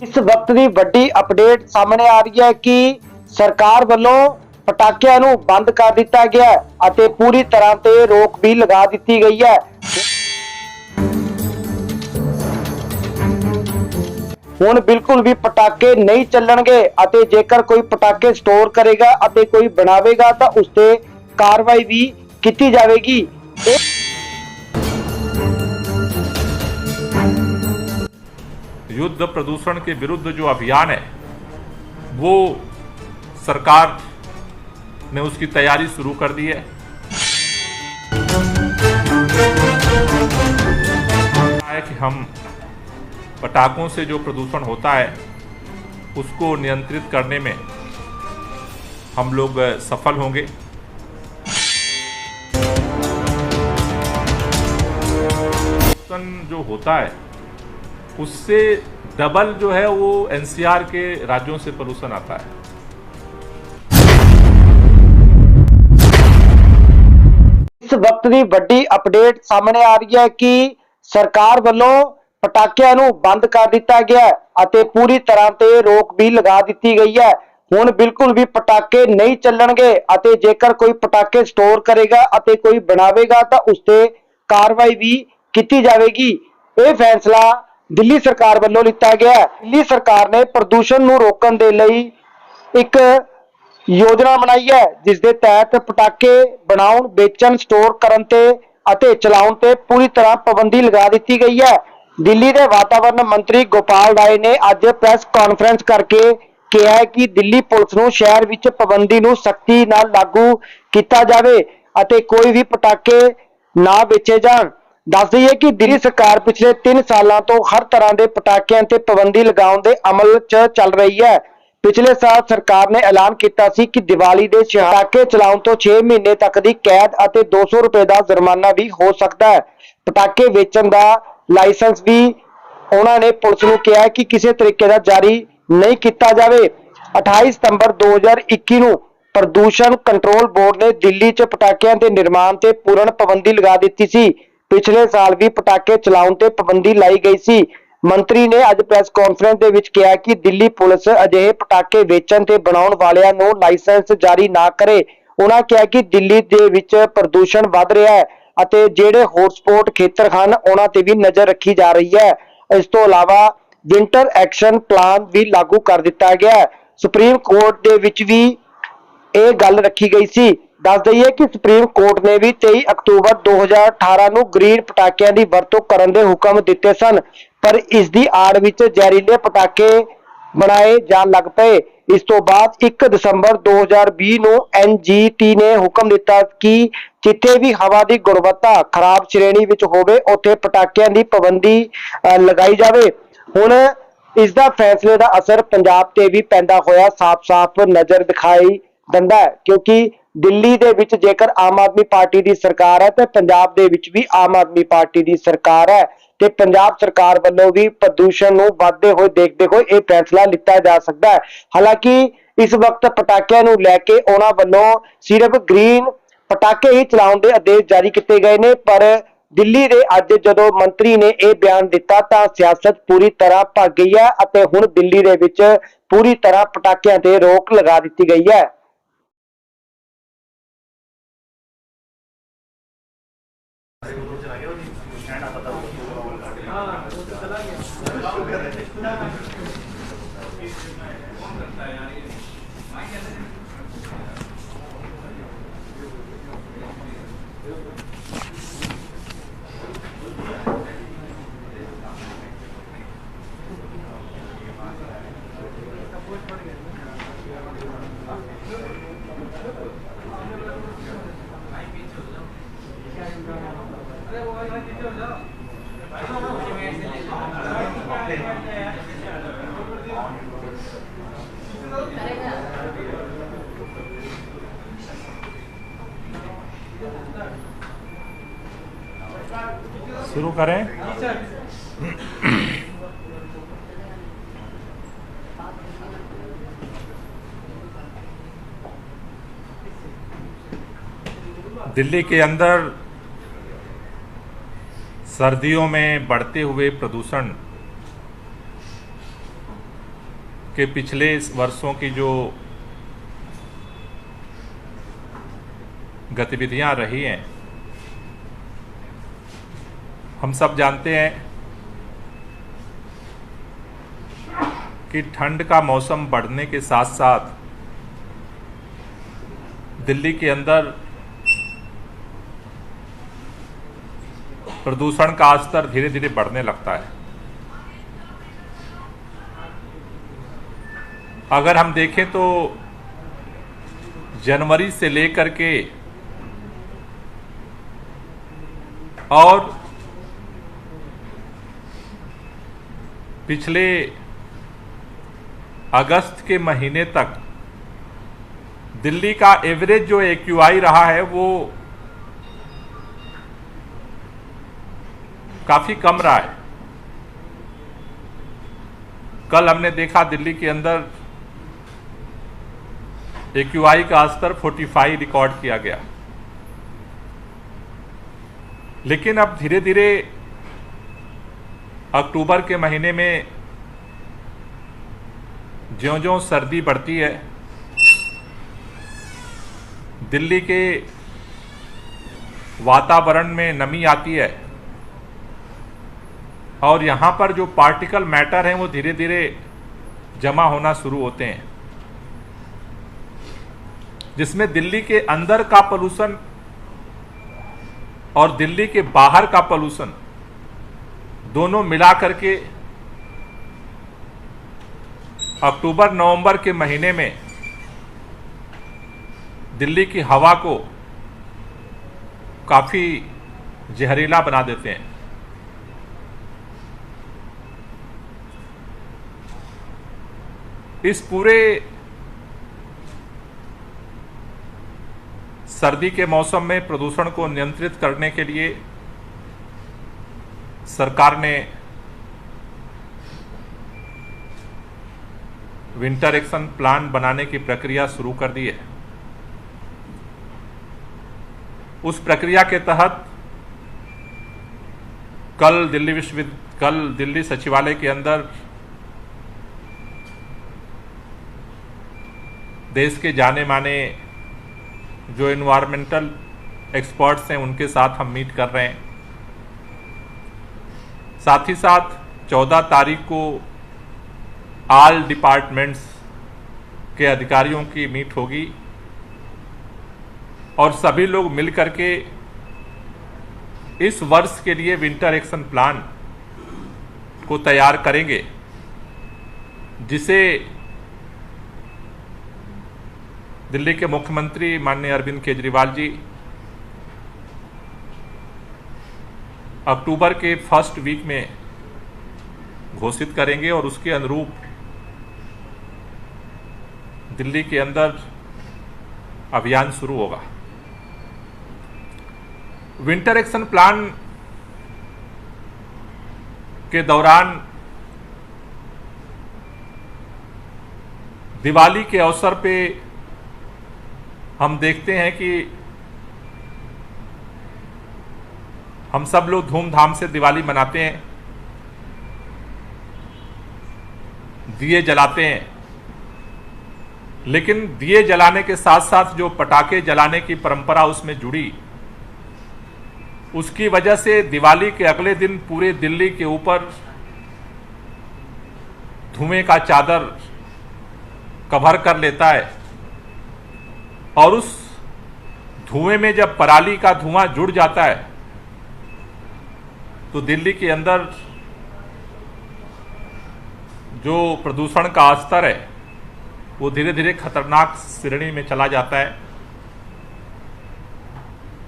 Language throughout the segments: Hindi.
इस वक्त की वड्डी अपडेट सामने आ रही है कि सरकार वालों पटाखिਆਂ ਨੂੰ ਬੰਦ कर दिता गया है पूरी तरह से रोक भी लगा दी गई है। ਹੁਣ बिल्कुल भी पटाखे नहीं ਚੱਲਣਗੇ ਅਤੇ ਜੇਕਰ ਕੋਈ पटाखे स्टोर करेगा ਅਤੇ कोई बनावेगा तो उस ते कार्रवाई भी की जाएगी। युद्ध प्रदूषण के विरुद्ध जो अभियान है वो सरकार ने उसकी तैयारी शुरू कर दी है। कि हम पटाखों से जो प्रदूषण होता है उसको नियंत्रित करने में हम लोग सफल होंगे। जो होता है उससे डबल जो है वो एनसीआर के राज्यों से पोल्यूशन आता है। इस वक्त की वड्डी अपडेट सामने आ रही है कि सरकार वालों पटाखिਆਂ ਨੂੰ ਬੰਦ कर दिता गया है पूरी तरह से रोक भी लगा दी गई है। ਹੁਣ बिल्कुल भी पटाखे नहीं ਚੱਲਣਗੇ ਅਤੇ जेकर कोई पटाखे स्टोर करेगा ਅਤੇ कोई बनावेगा तो उस ते कार्रवाई भी की जाएगी। यह फैसला दिल्ली सरकार वालों लिया गया है। दिल्ली सरकार ने प्रदूषण ਨੂੰ रोकਣ ਦੇ ਲਈ एक योजना बनाई है जिस दे तहत पटाखे बनाउण बेचण स्टोर करन ते ਅਤੇ चलाउण ते पूरी तरह पाबंदी लगा दी गई है। दिल्ली के वातावरण मंत्री गोपाल राय ने अज प्रेस कॉन्फ्रेंस करके कहा है कि दिल्ली पुलिस नूं शहर विच पाबंदी नूं सख्ती नाल लागू किया जाए ਅਤੇ कोई भी पटाखे ना बेचे जाण। दस दईए कि दिल्ली सरकार पिछले 3 सालों तो हर तरह के पटाखिਆਂ ते पाबंदी लगाउण दे अमल च चल रही है। पिछले साल सरकार ने ऐलान किया सी कि दिवाली के पटाखे चलाउण तो 6 महीने तक की कैद और 200 रुपए का जुर्माना भी हो सकता है। पटाखे बेचण का लाइसेंस भी उन्होंने पुलिस को कहा कि किसी तरीके का जारी नहीं किया जाए। 28 सितंबर 2021 को प्रदूषण कंट्रोल बोर्ड ने दिल्ली च पटाखिਆਂ के निर्माण से पूर्ण पाबंदी लगा दी सी। पिछले साल भी पटाखे चलाउण ते पाबंदी लाई गई सी। मंत्री ने अज प्रेस कॉन्फ्रेंस दे विच कहा कि दिल्ली पुलिस अजिहे पटाखे बेचण ते बनाउण वालिਆਂ ਨੂੰ लाइसेंस जारी ना करे। उन्होंने कहा कि दिल्ली दे विच प्रदूषण वध रहा है ਅਤੇ ਜਿਹੜੇ हॉटस्पॉट खेतर ਹਨ ਉਹਨਾਂ ਤੇ भी नजर रखी जा रही है। इस तो अलावा विंटर एक्शन प्लान भी लागू कर दिता गया है। सुप्रीम कोर्ट दे विच भी ਇਹ ਗੱਲ रखी गई सी। दस दईए कि सुप्रीम कोर्ट ने भी 23 अक्तूबर 2018 ਨੂੰ ग्रीन पटाखिਆਂ ਦੀ ਵਰਤੋਂ ਕਰਨ ਦੇ ਹੁਕਮ ਦਿੱਤੇ ਸਨ पर इस दी आड़ विच ਜ਼ਹਿਰੀਲੇ पटाखे बनाए जान लग पे। इस तो बाद 1 दसंबर 2020 ਨੂੰ NGT ने हुक्म दिता कि जिथे भी हवा की गुणवत्ता खराब श्रेणी विच होवे उत्थे पटाखिਆਂ ਦੀ पाबंदी लगाई जाए। हुण इस दा फैसले का असर पंजाब ते भी पैंदा होया साफ साफ नज़र दिखाई दिंदा है क्योंकि दिल्ली दे विच जेकर आम आदमी पार्टी की सरकार है तो पंजाब दे विच भी आम आदमी पार्टी की सरकार है ते पंजाब सरकार वालों भी प्रदूषण नूं वधदे होए देखते हुए यह फैसला लिया जा सकता है। हालांकि इस वक्त पटाखिਆਂ नूं लैके उन्हां वालों सिर्फ ग्रीन पटाखे ही चलाउण दे आदेश जारी किए गए ने पर दिल्ली के अज जदों मंत्री ने यह बयान दिता तो सियासत पूरी तरह भग गई है और हुण दिल्ली दे विच पूरी तरह पटाखिਆਂ ते रोक लगा दी गई है। शुरू करें। दिल्ली के अंदर सर्दियों में बढ़ते हुए प्रदूषण कि पिछले वर्षों की जो गतिविधियां रही हैं, हम सब जानते हैं कि ठंड का मौसम बढ़ने के साथ साथ दिल्ली के अंदर प्रदूषण का स्तर धीरे धीरे बढ़ने लगता है। अगर हम देखें तो जनवरी से लेकर के और पिछले अगस्त के महीने तक दिल्ली का एवरेज जो AQI रहा है वो काफी कम रहा है। कल हमने देखा दिल्ली के अंदर AQI का स्तर 45 रिकॉर्ड किया गया। लेकिन अब धीरे धीरे अक्टूबर के महीने में ज्यों-ज्यों सर्दी बढ़ती है, दिल्ली के वातावरण में नमी आती है और यहाँ पर जो पार्टिकल मैटर हैं वो धीरे धीरे जमा होना शुरू होते हैं, जिसमें दिल्ली के अंदर का पोल्यूशन और दिल्ली के बाहर का पोल्यूशन दोनों मिला करके अक्टूबर नवंबर के महीने में दिल्ली की हवा को काफी जहरीला बना देते हैं। इस पूरे सर्दी के मौसम में प्रदूषण को नियंत्रित करने के लिए सरकार ने विंटर एक्शन प्लान बनाने की प्रक्रिया शुरू कर दी है। उस प्रक्रिया के तहत कल दिल्ली सचिवालय के अंदर देश के जाने माने जो एनवायरमेंटल एक्सपर्ट्स हैं उनके साथ हम मीट कर रहे हैं। साथ ही साथ 14 तारीख को ऑल डिपार्टमेंट्स के अधिकारियों की मीट होगी और सभी लोग मिल करके इस वर्ष के लिए विंटर एक्शन प्लान को तैयार करेंगे, जिसे दिल्ली के मुख्यमंत्री माननीय अरविंद केजरीवाल जी अक्टूबर के फर्स्ट वीक में घोषित करेंगे और उसके अनुरूप दिल्ली के अंदर अभियान शुरू होगा। विंटर एक्शन प्लान के दौरान दिवाली के अवसर पे हम देखते हैं कि हम सब लोग धूमधाम से दिवाली मनाते हैं, दिए जलाते हैं, लेकिन दिए जलाने के साथ साथ जो पटाखे जलाने की परंपरा उसमें जुड़ी, उसकी वजह से दिवाली के अगले दिन पूरे दिल्ली के ऊपर धुएं का चादर कवर कर लेता है और उस धुएं में जब पराली का धुआं जुड़ जाता है तो दिल्ली के अंदर जो प्रदूषण का स्तर है वो धीरे धीरे खतरनाक श्रेणी में चला जाता है।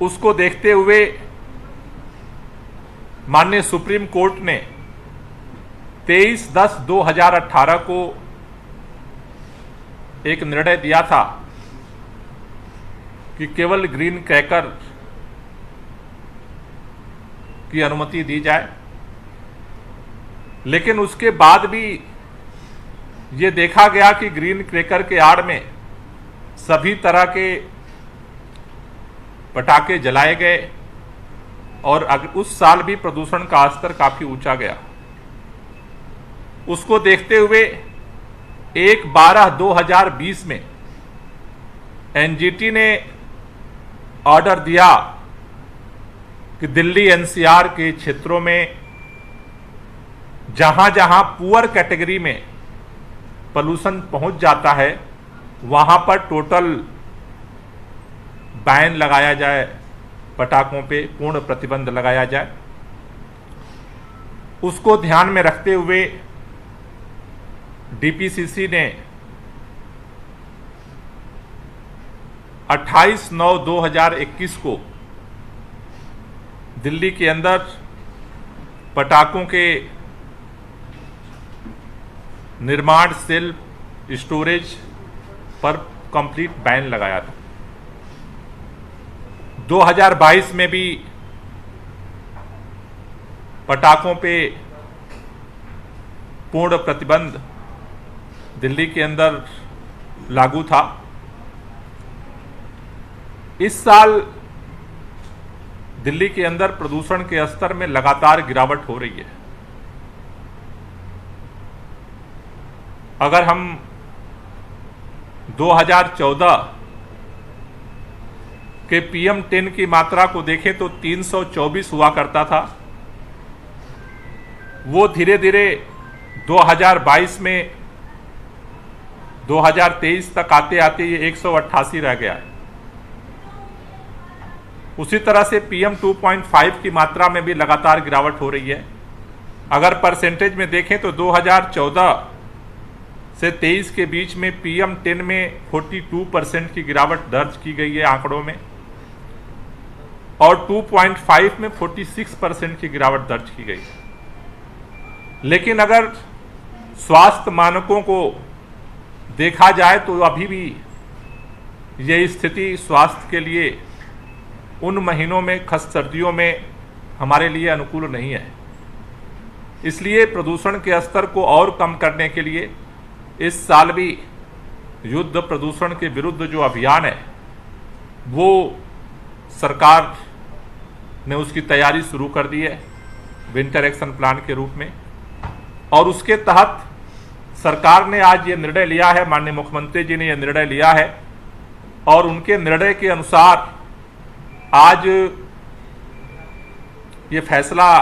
उसको देखते हुए माननीय सुप्रीम कोर्ट ने 23/10/2018 को एक निर्णय दिया था कि केवल ग्रीन क्रैकर की अनुमति दी जाए, लेकिन उसके बाद भी ये देखा गया कि ग्रीन क्रैकर के आड़ में सभी तरह के पटाखे जलाए गए और उस साल भी प्रदूषण का स्तर काफी ऊंचा गया। उसको देखते हुए 1/12/2020 में एनजीटी ने ऑर्डर दिया कि दिल्ली एनसीआर के क्षेत्रों में जहां जहां पुअर कैटेगरी में पोल्यूशन पहुंच जाता है वहां पर टोटल बैन लगाया जाए, पटाखों पे पूर्ण प्रतिबंध लगाया जाए। उसको ध्यान में रखते हुए डीपीसीसी ने 28/9/2021 को दिल्ली के अंदर पटाखों के निर्माण, सेल, स्टोरेज पर कंप्लीट बैन लगाया था। 2022 में भी पटाखों पे पूर्ण प्रतिबंध दिल्ली के अंदर लागू था। इस साल दिल्ली के अंदर प्रदूषण के स्तर में लगातार गिरावट हो रही है। अगर हम 2014 के PM10 की मात्रा को देखें तो 324 हुआ करता था। वो धीरे धीरे 2022 में 2023 तक आते आते ये 188 रह गया है। उसी तरह से PM2.5 की मात्रा में भी लगातार गिरावट हो रही है। अगर परसेंटेज में देखें तो 2014 से 23 के बीच में PM10 में 42% की गिरावट दर्ज की गई है आंकड़ों में, और 2.5 में 46% की गिरावट दर्ज की गई है। लेकिन अगर स्वास्थ्य मानकों को देखा जाए तो अभी भी ये स्थिति स्वास्थ्य के लिए उन महीनों में, खास सर्दियों में हमारे लिए अनुकूल नहीं है। इसलिए प्रदूषण के स्तर को और कम करने के लिए इस साल भी युद्ध प्रदूषण के विरुद्ध जो अभियान है वो सरकार ने उसकी तैयारी शुरू कर दी है विंटर एक्शन प्लान के रूप में। और उसके तहत सरकार ने आज ये निर्णय लिया है, माननीय मुख्यमंत्री जी ने यह निर्णय लिया है, और उनके निर्णय के अनुसार आज ये फैसला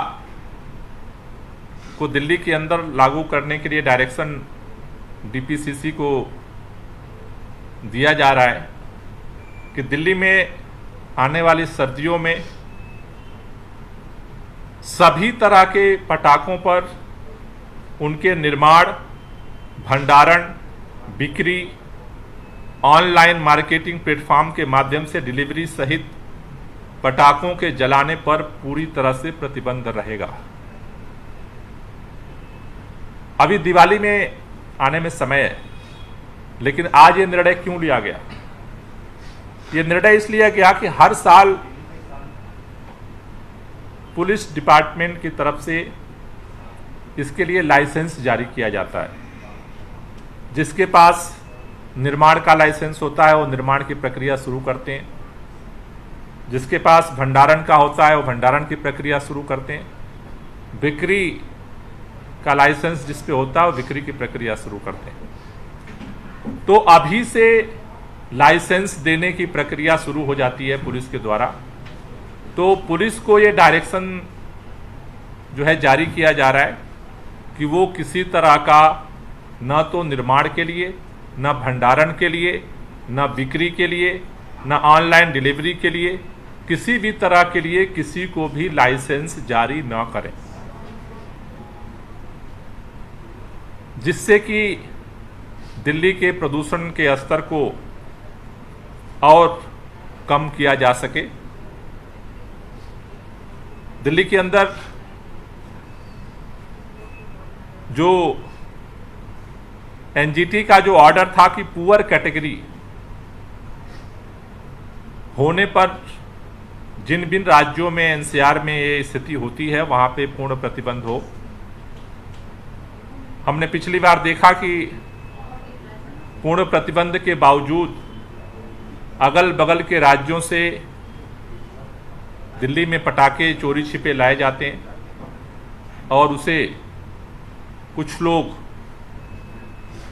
को दिल्ली के अंदर लागू करने के लिए डायरेक्शन डीपीसीसी को दिया जा रहा है कि दिल्ली में आने वाली सर्दियों में सभी तरह के पटाखों पर उनके निर्माण, भंडारण, बिक्री, ऑनलाइन मार्केटिंग प्लेटफॉर्म के माध्यम से डिलीवरी सहित पटाखों के जलाने पर पूरी तरह से प्रतिबंध रहेगा। अभी दिवाली में आने में समय है, लेकिन आज ये निर्णय क्यों लिया गया? ये निर्णय इसलिए गया कि हर साल पुलिस डिपार्टमेंट की तरफ से इसके लिए लाइसेंस जारी किया जाता है। जिसके पास निर्माण का लाइसेंस होता है वो निर्माण की प्रक्रिया शुरू करते हैं, जिसके पास भंडारण का होता है वो भंडारण की प्रक्रिया शुरू करते हैं, बिक्री का लाइसेंस जिस पे होता है वो बिक्री की प्रक्रिया शुरू करते हैं। तो अभी से लाइसेंस देने की प्रक्रिया शुरू हो जाती है पुलिस के द्वारा। तो पुलिस को ये डायरेक्शन जो है जारी किया जा रहा है कि वो किसी तरह का न तो निर्माण के लिए, न भंडारण के लिए, न बिक्री के लिए, न ऑनलाइन डिलीवरी के लिए, किसी भी तरह के लिए किसी को भी लाइसेंस जारी न करें, जिससे कि दिल्ली के प्रदूषण के स्तर को और कम किया जा सके। दिल्ली के अंदर जो एनजीटी का जो ऑर्डर था कि पुअर कैटेगरी होने पर जिन जिन राज्यों में एनसीआर में ये स्थिति होती है वहां पे पूर्ण प्रतिबंध हो। हमने पिछली बार देखा कि पूर्ण प्रतिबंध के बावजूद अगल बगल के राज्यों से दिल्ली में पटाखे चोरी छिपे लाए जाते हैं और उसे कुछ लोग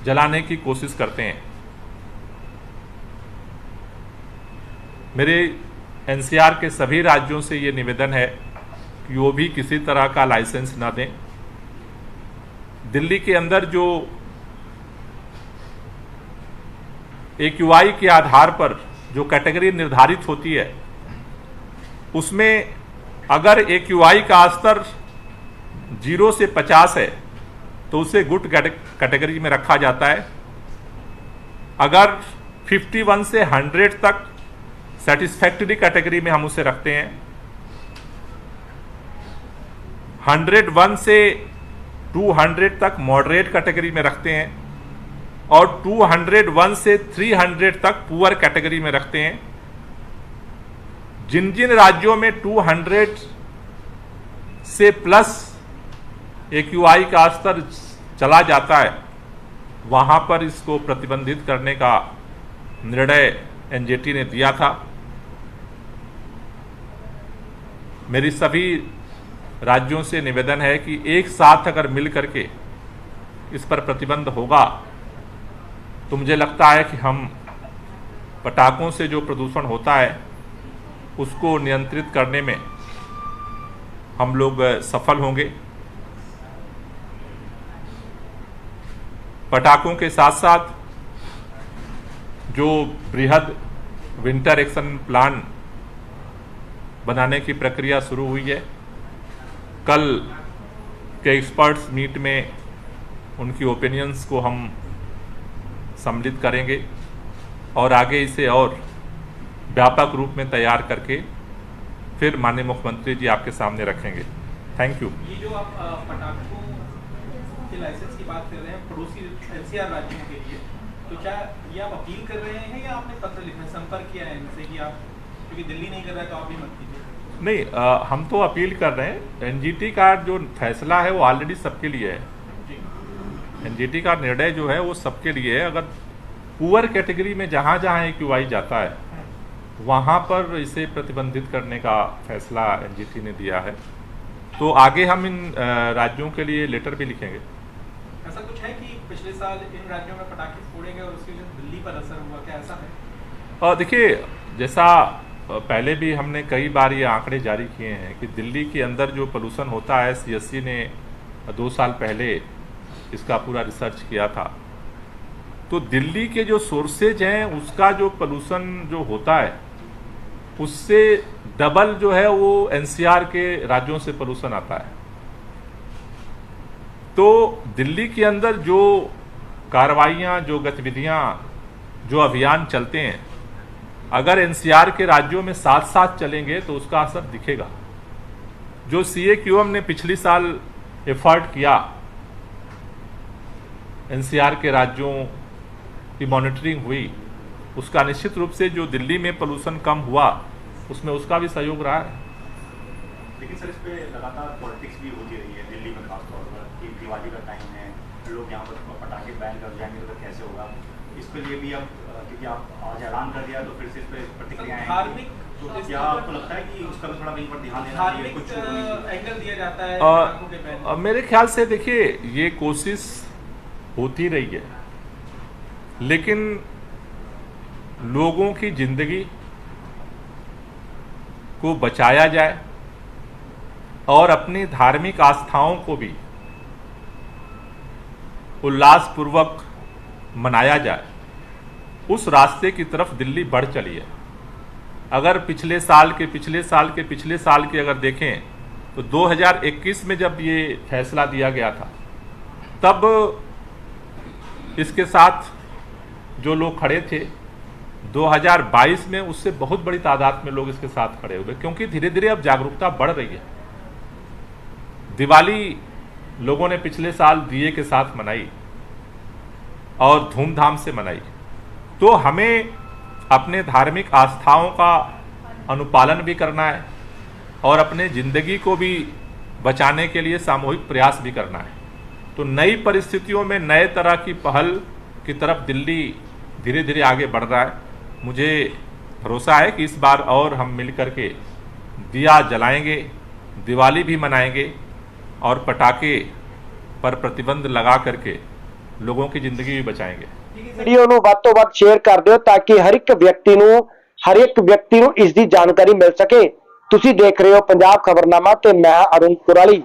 जलाने की कोशिश करते हैं। मेरे एनसीआर के सभी राज्यों से ये निवेदन है कि वो भी किसी तरह का लाइसेंस ना दें। दिल्ली के अंदर जो AQI के आधार पर जो कैटेगरी निर्धारित होती है, उसमें अगर AQI का स्तर 0 से 50 है तो उसे गुड कैटेगरी में रखा जाता है। अगर 51 से 100 तक सेटिस्फैक्टरी कैटेगरी में हम उसे रखते हैं। 101 से 200 तक मॉडरेट कैटेगरी में रखते हैं और 201 से 300 तक पुअर कैटेगरी में रखते हैं। जिन जिन राज्यों में 200 से प्लस AQI का स्तर चला जाता है, वहां पर इसको प्रतिबंधित करने का निर्णय NJT ने दिया था। मेरी सभी राज्यों से निवेदन है कि एक साथ अगर मिल करके इस पर प्रतिबंध होगा तो मुझे लगता है कि हम पटाखों से जो प्रदूषण होता है उसको नियंत्रित करने में हम लोग सफल होंगे। पटाखों के साथ साथ जो बृहद विंटर एक्शन प्लान बनाने की प्रक्रिया शुरू हुई है, कल के एक्सपर्ट्स मीट में उनकी ओपिनियंस को हम सम्मिलित करेंगे और आगे इसे और व्यापक रूप में तैयार करके फिर माननीय मुख्यमंत्री जी आपके सामने रखेंगे। Thank you. ये जो आप पटाखों के लाइसेंस की बात कर रहे हैं पड़ोसी NCR राज्यों के लिए, तो क्या ये आप अपील कर रहे हैं या आपने पत्र लिखा है, संपर्क किया है इनसे कि आप, क्योंकि दिल्ली नहीं कर रहा है तो आप भी मत कीजिए? नहीं, हम तो अपील कर रहे हैं। NGT का जो फैसला है वो ऑलरेडी सबके लिए है। NGT का निर्णय जो है वो सबके लिए है। अगर पुअर कैटेगरी में जहाँ जहाँ AQI जाता है वहाँ पर इसे प्रतिबंधित करने का फैसला NGT ने दिया है। तो आगे हम इन राज्यों के लिए लेटर भी लिखेंगे। ऐसा कुछ है कि पिछले साल इन राज्यों में पटाखे फोड़े गए और उसके जो दिल्ली पर असर हुआ, क्या ऐसा है? देखिए, जैसा पहले भी हमने कई बार ये आंकड़े जारी किए हैं कि दिल्ली के अंदर जो पोल्यूशन होता है, CSC ने 2 साल पहले इसका पूरा रिसर्च किया था। तो दिल्ली के जो सोर्सेज हैं उसका जो पोल्यूशन जो होता है उससे डबल जो है वो NCR के राज्यों से पोल्यूशन आता है। तो दिल्ली के अंदर जो कार्रवाइयाँ, जो गतिविधियाँ, जो अभियान चलते हैं, अगर NCR के राज्यों में साथ साथ चलेंगे तो उसका असर दिखेगा। जो CAQM ने पिछली साल एफर्ट किया NCR के राज्यों की मॉनिटरिंग हुई, उसका निश्चित रूप से जो दिल्ली में पोल्यूशन कम हुआ उसमें उसका भी सहयोग रहा है। लेकिन सर, इस पे लगातार पॉलिटिक्स भी होती रही है दिल्ली में, खासतौर पर कि दिवाली का टाइम है, लोग यहाँ पर पटाखे बैन कर जाएंगे तो कैसे होगा। इस पे लिए भी अब क्योंकि आप आज ऐलान कर दिया तो फिर से इस पे प्रतिक्रियाएं धार्मिक, तो क्या आपको लगता है कि उसका भी थोड़ा कहीं पर ध्यान देना चाहिए, कुछ एंगल दिया जाता है पटाखों के बैन? मेरे ख्याल से देखिए, ये कोशिश होती रही है, लेकिन लोगों की जिंदगी को बचाया जाए और अपनी धार्मिक आस्थाओं को भी उल्लासपूर्वक मनाया जाए, उस रास्ते की तरफ दिल्ली बढ़ चली है। अगर पिछले साल की अगर देखें तो 2021 में जब ये फैसला दिया गया था तब इसके साथ जो लोग खड़े थे, 2022 में उससे बहुत बड़ी तादाद में लोग इसके साथ खड़े हुए, क्योंकि धीरे धीरे अब जागरूकता बढ़ रही है। दिवाली लोगों ने पिछले साल दिए के साथ मनाई और धूमधाम से मनाई। तो हमें अपने धार्मिक आस्थाओं का अनुपालन भी करना है और अपने जिंदगी को भी बचाने के लिए सामूहिक प्रयास भी करना है। तो नई परिस्थितियों में नए तरह की पहल की तरफ दिल्ली धीरे धीरे आगे बढ़ रहा है। मुझे भरोसा है कि इस बार और हम मिल करके दिया जलाएंगे, दिवाली भी मनाएंगे और पटाखे पर प्रतिबंध लगा करके लोगों की ज़िंदगी भी बचाएंगे। ਵੀਡੀਓ ਨੂੰ ਵੱਧ ਤੋਂ ਵੱਧ ਸ਼ੇਅਰ ਕਰ ਦਿਓ ਤਾਂ ਕਿ ਹਰ ਇੱਕ ਵਿਅਕਤੀ ਨੂੰ ਇਸ ਦੀ ਜਾਣਕਾਰੀ ਮਿਲ ਸਕੇ। ਤੁਸੀਂ ਦੇਖ ਰਹੇ ਹੋ ਪੰਜਾਬ ਖਬਰਨਾਮਾ ਤੇ ਮੈਂ ਅਰੁਣ ਕੁਰਾਲੀ।